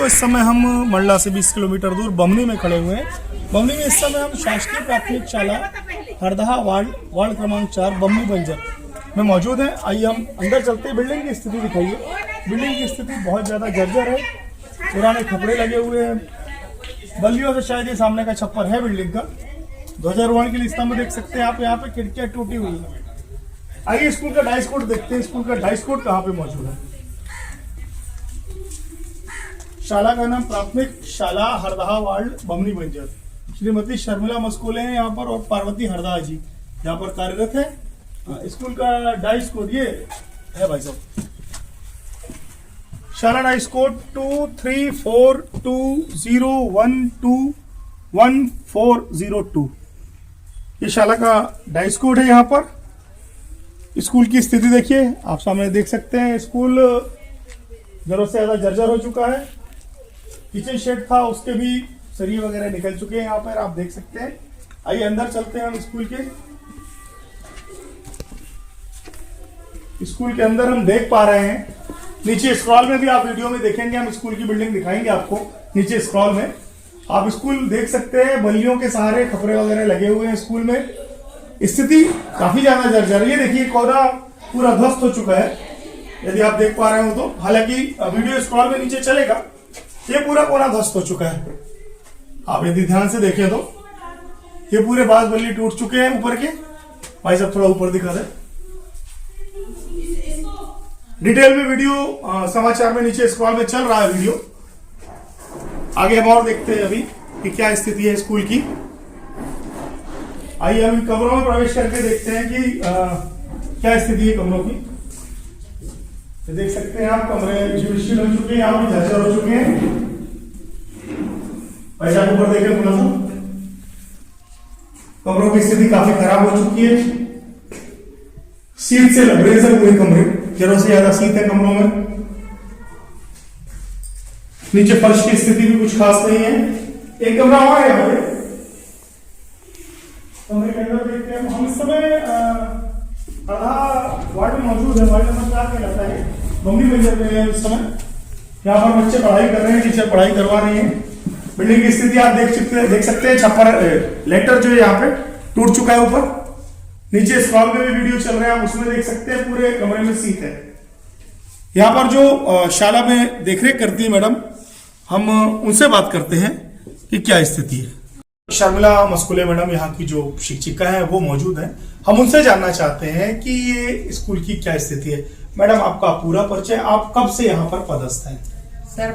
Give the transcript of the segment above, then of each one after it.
इस समय हम मंडला से 20 किलोमीटर दूर बमनी में खड़े हुए हैं। बमनी में इस समय हम शासकीय प्राथमिक शाला हरदहा वार्ड क्रमांक 4 बमनी बंजर में मौजूद हैं। आइए हम अंदर चलते हैं। बिल्डिंग की स्थिति दिखाइए। बिल्डिंग की स्थिति बहुत ज़्यादा जर्जर है, पुराने खपड़े लगे हुए हैं, बल्लियों से शायद ये सामने का छप्पर है बिल्डिंग का। ध्वजारोहण के लिए स्तंभ देख सकते हैं आप, यहाँ पे खिड़कियाँ टूटी हुई है। आइए स्कूल का डाइस कोड देखते हैं। स्कूल का डाइस कोड कहाँ पे मौजूद है। शाला का नाम प्राथमिक शाला हरदहा वार्ड बमनी बंजर। श्रीमती शर्मिला मस्कोले हैं यहाँ पर और पार्वती हरदहा जी यहाँ पर कार्यरत है। स्कूल का डाइस कोड ये है भाई साहब, शाला डाइस कोड 234201211402। ये शाला का डाइस कोड है। यहाँ पर स्कूल की स्थिति देखिए, आप सामने देख सकते हैं। स्कूल जरूरत से ज्यादा जर्जर हो चुका है। किचन शेड था, उसके भी सरिये वगैरह निकल चुके हैं यहाँ पर, आप देख सकते हैं। आइए अंदर चलते हैं हम स्कूल के। स्कूल के अंदर हम देख पा रहे हैं, नीचे स्क्रॉल में भी आप वीडियो में देखेंगे, हम स्कूल की बिल्डिंग दिखाएंगे आपको। नीचे स्क्रॉल में आप स्कूल देख सकते हैं, बल्लियों के सहारे खपरे वगैरह लगे हुए हैं। स्कूल में स्थिति काफी ज्यादा जर्जर है। ये देखिए कोना पूरा ध्वस्त हो चुका है, यदि आप देख पा रहे हो तो। हालांकि वीडियो स्क्रॉल में नीचे चलेगा। ये पूरा कोना ध्वस्त हो चुका है। आप यदि ध्यान से देखें तो ये पूरे बांस बल्ली टूट चुके हैं ऊपर के। भाई साहब थोड़ा ऊपर दिखा दे। डिटेल में वीडियो समाचार में नीचे स्क्रॉल में चल रहा है वीडियो। आगे हम और देखते हैं अभी कि क्या स्थिति है स्कूल की। आइए हम कमरों में प्रवेश करके देखते हैं कि क्या स्थिति है कमरों की। तो देख सकते हैं आप, कमरे जीर्ण हो चुके हैं, यहाँ भी जर्जर हो चुके हैं। पैसा ऊपर देखें थोड़ा सा, कमरों की स्थिति काफी खराब हो चुकी है। शीत से लबरेज है पूरे कमरे, जरूरत से ज्यादा शीत है कमरों में। नीचे फर्श की स्थिति भी कुछ खास नहीं है। एक कमरा और है यहाँ पे, कमरे के अंदर देखते हैं हम। इस समय हरदहा वार्ड में मौजूद है, वार्ड नंबर 4 कहलाता है, बमनी बंजर में है इस समय। यहाँ पर बच्चे पढ़ाई कर रहे हैं, टीचर पढ़ाई करवा रही हैं। बिल्डिंग की स्थिति आप देख सकते हैं। छप्पर लेटर जो है यहाँ पे टूट चुका है ऊपर। नीचे स्क्रॉल में भी वीडियो चल रहा है, आप उसमें देख सकते हैं पूरे कमरे में शीत है। यहाँ पर जो शाला में देखरेख करती है मैडम, हम उनसे बात करते हैं कि क्या स्थिति है। शर्मिला मस्कुले मैडम यहाँ की जो शिक्षिका है वो मौजूद है। हम उनसे जानना चाहते हैं कि ये स्कूल की क्या स्थिति है। मैडम आपका पूरा परिचय, आप कब से यहाँ पर पदस्थ हैं? सर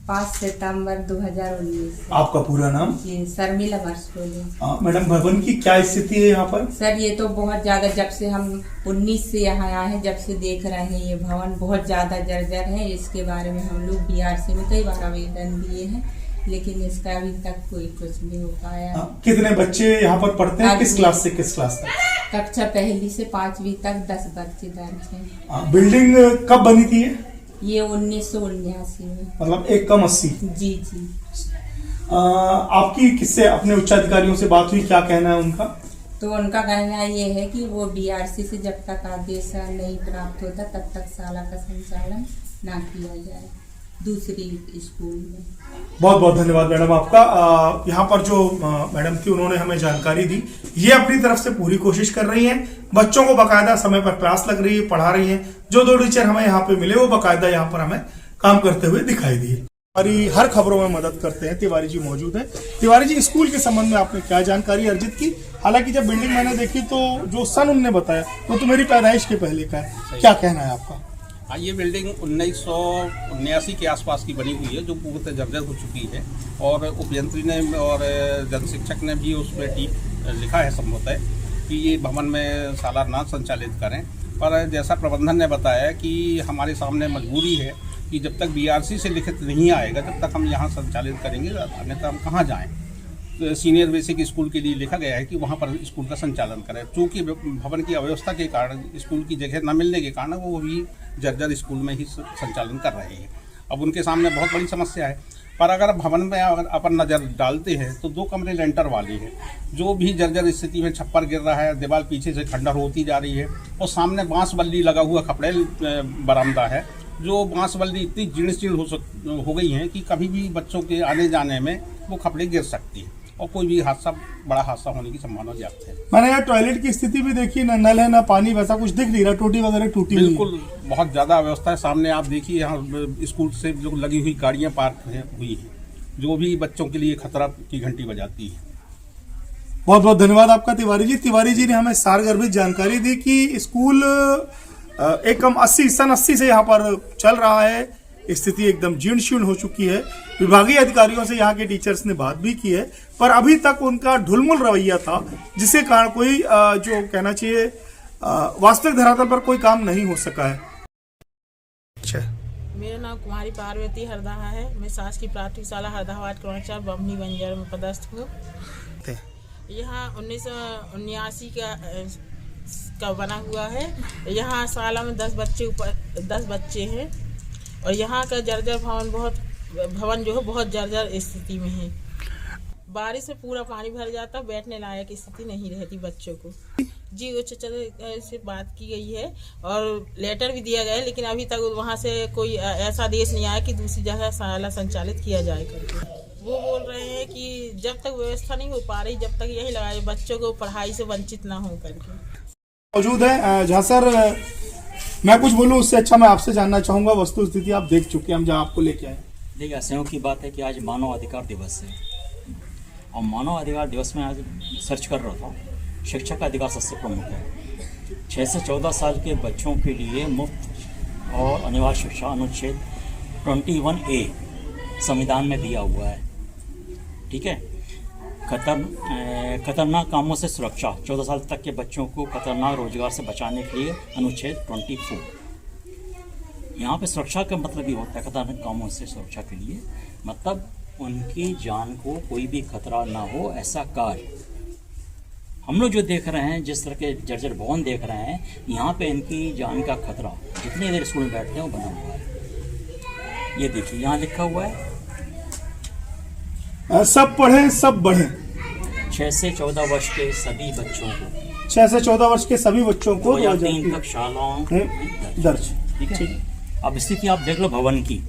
5 सितंबर 2019। आपका पूरा नाम? जी शर्मिला मस्कोले। मैडम भवन की क्या स्थिति है यहाँ पर? सर ये तो बहुत ज्यादा, जब से हम 19 से यहाँ आए हैं, जब से देख रहे हैं ये भवन बहुत ज्यादा जर्जर है। इसके बारे में हम लोग बीआरसी में कई बार आवेदन दिए हैं, लेकिन इसका अभी तक कोई कुछ नहीं हो पाया। कितने बच्चे यहाँ पर पढ़ते हैं? किस क्लास से किस क्लास तक? कक्षा 1 से 5वीं तक 10 बच्चे दर्ज हैं। बिल्डिंग कब बनी थी ये 1979 में। मतलब 1 कम 80। जी जी। आपकी किससे अपने उच्चाधिकारियों से बात हुई, क्या कहना है उनका? तो उनका कहना ये है कि वो बीआरसी से जब तक आदेश नहीं प्राप्त होता तब तक शाला का संचालन ना किया जाए दूसरी स्कूल में। बहुत बहुत धन्यवाद मैडम आपका। यहाँ पर जो मैडम थी उन्होंने हमें जानकारी दी। ये अपनी तरफ से पूरी कोशिश कर रही हैं, बच्चों को बकायदा समय पर क्लास लग रही है, पढ़ा रही हैं। जो 2 टीचर हमें यहाँ पे मिले वो बकायदा यहाँ पर हमें काम करते हुए दिखाई दिए। हमारी हर खबरों में मदद करते हैं तिवारी जी मौजूद है। तिवारी जी, स्कूल के संबंध में आपने क्या जानकारी अर्जित की? हालांकि जब बिल्डिंग मैंने देखी तो जो सन उनने बताया वो तो मेरी पैदाइश के पहले का है, क्या कहना है आपका? हाँ, ये बिल्डिंग 1979 के आसपास की बनी हुई है, जो पूरी जर्जर हो चुकी है। और उपयंत्री ने और जन शिक्षक ने भी उसमें लिखा है संभवतः कि ये भवन में शाला ना संचालित करें। पर जैसा प्रबंधन ने बताया कि हमारे सामने मजबूरी है कि जब तक बीआरसी से लिखित नहीं आएगा तब तक हम यहाँ संचालित करेंगे, अन्यथा हम कहाँ जाएँ। तो सीनियर बेसिक स्कूल के लिए लिखा गया है कि वहाँ पर स्कूल का संचालन करें। चूँकि भवन की अव्यवस्था के कारण, स्कूल की जगह न मिलने के कारण वो भी जर्जर स्कूल में ही संचालन कर रहे हैं। अब उनके सामने बहुत बड़ी समस्या है। पर अगर भवन में अगर अपन नज़र डालते हैं तो 2 कमरे लेंटर वाले हैं, जो भी जर्जर स्थिति में छप्पर गिर रहा है, दीवार पीछे से खंडर होती जा रही है और सामने बांस बल्ली लगा हुआ खपड़ेल बरामदा है, जो बांस बल्ली इतनी जीर्ण हो गई है कि कभी भी बच्चों के आने जाने में वो खपड़े गिर सकती है और कोई भी बड़ा हादसा होने की संभावना ज्यादा है। मैंने यहाँ टॉयलेट की स्थिति भी देखी, ना नल है ना पानी, वैसा कुछ दिख नहीं रहा, टूटी वगैरह टूटी हुई है। बिल्कुल बहुत ज्यादा अव्यवस्था है। सामने आप देखिए यहाँ स्कूल से जो लगी हुई गाड़ियां पार्क हुई है, जो भी बच्चों के लिए खतरा की घंटी बजाती है। बहुत बहुत धन्यवाद आपका तिवारी जी। तिवारी जी ने हमें सारगर्भित जानकारी दी कि स्कूल एकदम 80 से यहाँ पर चल रहा है, स्थिति एकदम जीर्ण शीर्ण हो चुकी है। विभागीय अधिकारियों से यहाँ के टीचर्स ने बात भी की है, पर अभी तक उनका ढुलमुल रवैया था, जिसके कारण कोई जो कहना चाहिए वास्तविक धरातल पर कोई काम नहीं हो सका है। अच्छा, मेरा नाम कुमारी पार्वती हरदहा है। मैं शासकीय प्राथमिक शाला हरदहा वार्ड क्रमांक 4 बमनी बंजर में पदस्थ हूँ। यहाँ 1979 का बना हुआ है। यहाँ शाला में 10 बच्चे हैं और यहाँ का जर्जर भवन जो है बहुत जर्जर स्थिति में है। बारिश में पूरा पानी भर जाता, बैठने लायक स्थिति नहीं रहती बच्चों को। जी उच्च से बात की गई है और लेटर भी दिया गया है, लेकिन अभी तक वहाँ से कोई ऐसा आदेश नहीं आया कि दूसरी जगह शाला संचालित किया जाए करके। वो बोल रहे हैं कि जब तक व्यवस्था नहीं हो पा रही, जब तक यही लगाए बच्चों को पढ़ाई से वंचित ना हो करके। मौजूद है जहाँ सर मैं कुछ बोलूँ उससे अच्छा मैं आपसे जानना चाहूँगा, वस्तु स्थिति आप देख चुके हैं, हम जहाँ आपको लेके आए। देखिए, असहयोग की बात है कि आज मानव अधिकार दिवस है और मानव अधिकार दिवस में आज सर्च कर रहा था, शिक्षा का अधिकार सबसे प्रमुख है। 6 से 14 साल के बच्चों के लिए मुफ्त और अनिवार्य शिक्षा अनुच्छेद 21A संविधान में दिया हुआ है। ठीक है, खतरनाक कामों से सुरक्षा, 14 साल तक के बच्चों को खतरनाक रोजगार से बचाने के लिए अनुच्छेद 24। यहाँ पे सुरक्षा का मतलब ये होता है खतरनाक कामों से सुरक्षा के लिए, मतलब उनकी जान को कोई भी खतरा ना हो ऐसा कार्य। हम लोग जो देख रहे हैं, जिस तरह के जर्जर भवन देख रहे हैं, यहाँ पे इनकी जान का खतरा जितनी देर स्कूल में बैठते हैं वो बना हुआ है। ये देखिए यहाँ लिखा हुआ है, सब पढ़ें सब बढ़ें। 6 से 14 वर्ष के सभी बच्चों को 6 से 14 वर्ष के सभी बच्चों को 2003 तक शालाओं दर्ज। ठीक है। अब स्थिति आप देख लो भवन की।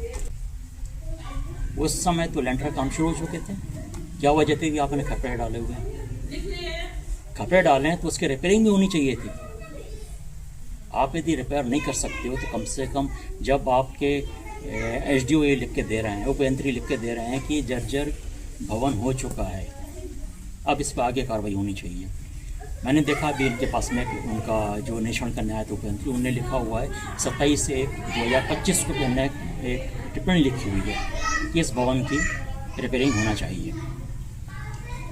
उस समय तो लेंटर काम शुरू हो चुके थे। क्या वजह थी कि आपने खपड़े डाले हुए हैं? खपड़े डाले हैं तो उसकी रिपेयरिंग भी होनी चाहिए थी। आप यदि रिपेयर नहीं कर सकते हो तो कम से कम जब आपके SDO ये लिख के दे रहे हैं, उपयंत्री लिख के दे रहे हैं कि जर्जर भवन हो चुका है, अब इस पर आगे कार्रवाई होनी चाहिए। मैंने देखा अभी इनके पास में उनका जो निरीक्षण करने आया था उपयंत्री, उन्होंने लिखा हुआ है 27/1/2025 को उन्होंने एक टिप्पणी लिखी हुई है कि इस भवन की रिपेयरिंग होना चाहिए।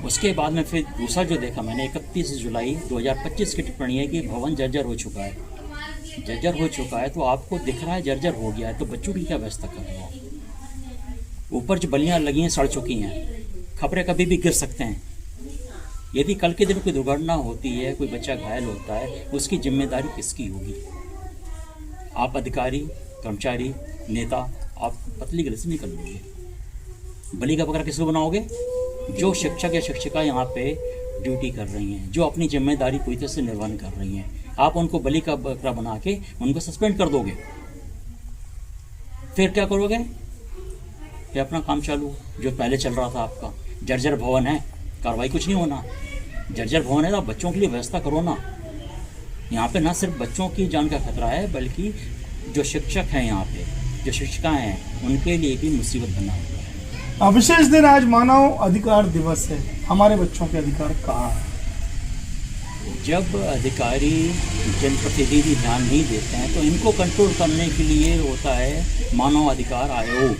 उसके बाद में फिर दूसरा जो देखा मैंने 31 जुलाई 2025 की टिप्पणी है कि भवन जर्जर हो चुका है। जर्जर हो चुका है तो आपको दिख रहा है जर्जर हो गया है, तो बच्चों की क्या व्यवस्था कर रहे हो? ऊपर जो बल्लियाँ लगी हैं सड़ चुकी हैं, खपड़े कभी भी गिर सकते हैं। यदि कल के दिन कोई दुर्घटना होती है, कोई बच्चा घायल होता है, उसकी जिम्मेदारी किसकी होगी? आप अधिकारी, कर्मचारी, नेता, आप पतली गली से निकल लोगे। बलि का बकरा किसको बनाओगे? जो शिक्षक या शिक्षिका यहाँ पे ड्यूटी कर रही हैं, जो अपनी जिम्मेदारी पूरी तरह से निर्वहन कर रही हैं, आप उनको बलि का बकरा बना के उनको सस्पेंड कर दोगे। फिर क्या करोगे? फिर अपना काम चालू जो पहले चल रहा था आपका। जर्जर भवन है, कार्रवाई कुछ नहीं होना। जर्जर भवन है तो आप बच्चों के लिए व्यवस्था करो ना। यहाँ पे ना सिर्फ बच्चों की जान का खतरा है, बल्कि जो शिक्षक हैं यहाँ पे, जो शिक्षिकाएँ हैं, उनके लिए भी मुसीबत बना हुआ है। विशेष दिन आज मानव अधिकार दिवस है, हमारे बच्चों के अधिकार कहाँ है? जब अधिकारी जनप्रतिनिधि ध्यान नहीं देते हैं तो इनको कंट्रोल करने के लिए होता है मानव अधिकार आयोग,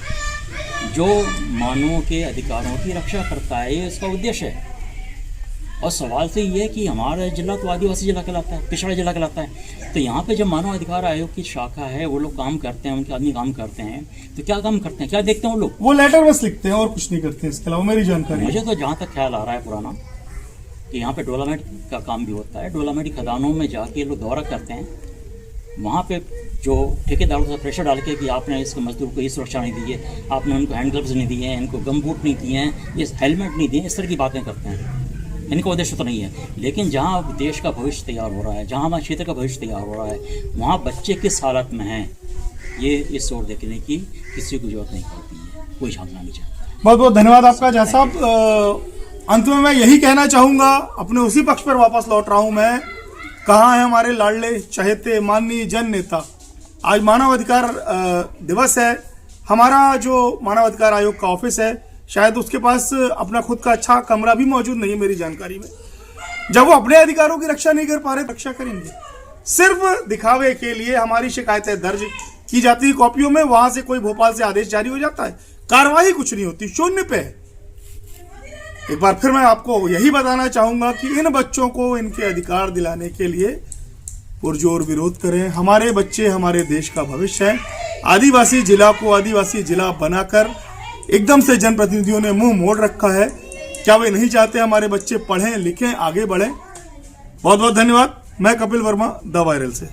जो मानव के अधिकारों की रक्षा करता है। ये इसका उद्देश्य है। और सवाल तो ये है कि हमारा जिला तो आदिवासी जिला कहलाता है, पिछड़ा जिला कहलाता है, तो यहाँ पे जब मानव अधिकार आयोग की शाखा है, वो लोग काम करते हैं, उनके आदमी काम करते हैं, तो क्या काम करते हैं, क्या देखते हैं वो लोग? वो लेटर बस लिखते हैं और कुछ नहीं करते हैं। इसके अलावा मेरी जानकारी, मुझे तो जहाँ तक ख्याल आ रहा है पुराना, कि यहाँ पे डोलामेट का काम भी होता है। डोलामेट की खदानों में जाके लोग दौरा करते हैं, वहाँ पे जो ठेकेदारों का प्रेशर डाल के कि आपने इसके मजदूर को ये सुरक्षा नहीं दी है, आपने उनको हैंड ग्लव्स नहीं दिए हैं, इनको गम बूट नहीं दिए हैं, ये हेलमेट नहीं दिए, इस तरह की बातें करते हैं। इनका उद्देश्य तो नहीं है। लेकिन जहाँ देश का भविष्य तैयार हो रहा है, जहाँ हमारे क्षेत्र का भविष्य तैयार हो रहा है, वहाँ बच्चे किस हालत में हैं, ये इस ओर देखने की किसी को जरूरत नहीं पड़ती है, कोई झांकना नहीं चाहता। बहुत बहुत धन्यवाद आपका जज साहब। अंत में मैं यही कहना चाहूँगा, अपने उसी पक्ष पर वापस लौट रहा हूँ मैं। कहाँ है हमारे लाडले चहेते माननीय जन नेता? आज मानवाधिकार दिवस है। हमारा जो मानवाधिकार आयोग का ऑफिस है, शायद उसके पास अपना खुद का अच्छा कमरा भी मौजूद नहीं है मेरी जानकारी में। जब वो अपने अधिकारों की रक्षा नहीं कर पा रहे, रक्षा करेंगे? सिर्फ दिखावे के लिए हमारी शिकायतें दर्ज की जाती है कॉपियों में, वहां से कोई भोपाल से आदेश जारी हो जाता है, कार्रवाई कुछ नहीं होती, शून्य पे है। एक बार फिर मैं आपको यही बताना चाहूंगा कि इन बच्चों को इनके अधिकार दिलाने के लिए पुरजोर विरोध करें। हमारे बच्चे हमारे देश का भविष्य है। आदिवासी जिला को आदिवासी जिला बनाकर एकदम से जनप्रतिनिधियों ने मुंह मोड़ रखा है। क्या वे नहीं चाहते हमारे बच्चे पढ़ें, लिखें, आगे बढ़ें? बहुत बहुत धन्यवाद। मैं कपिल वर्मा, द वायरल से।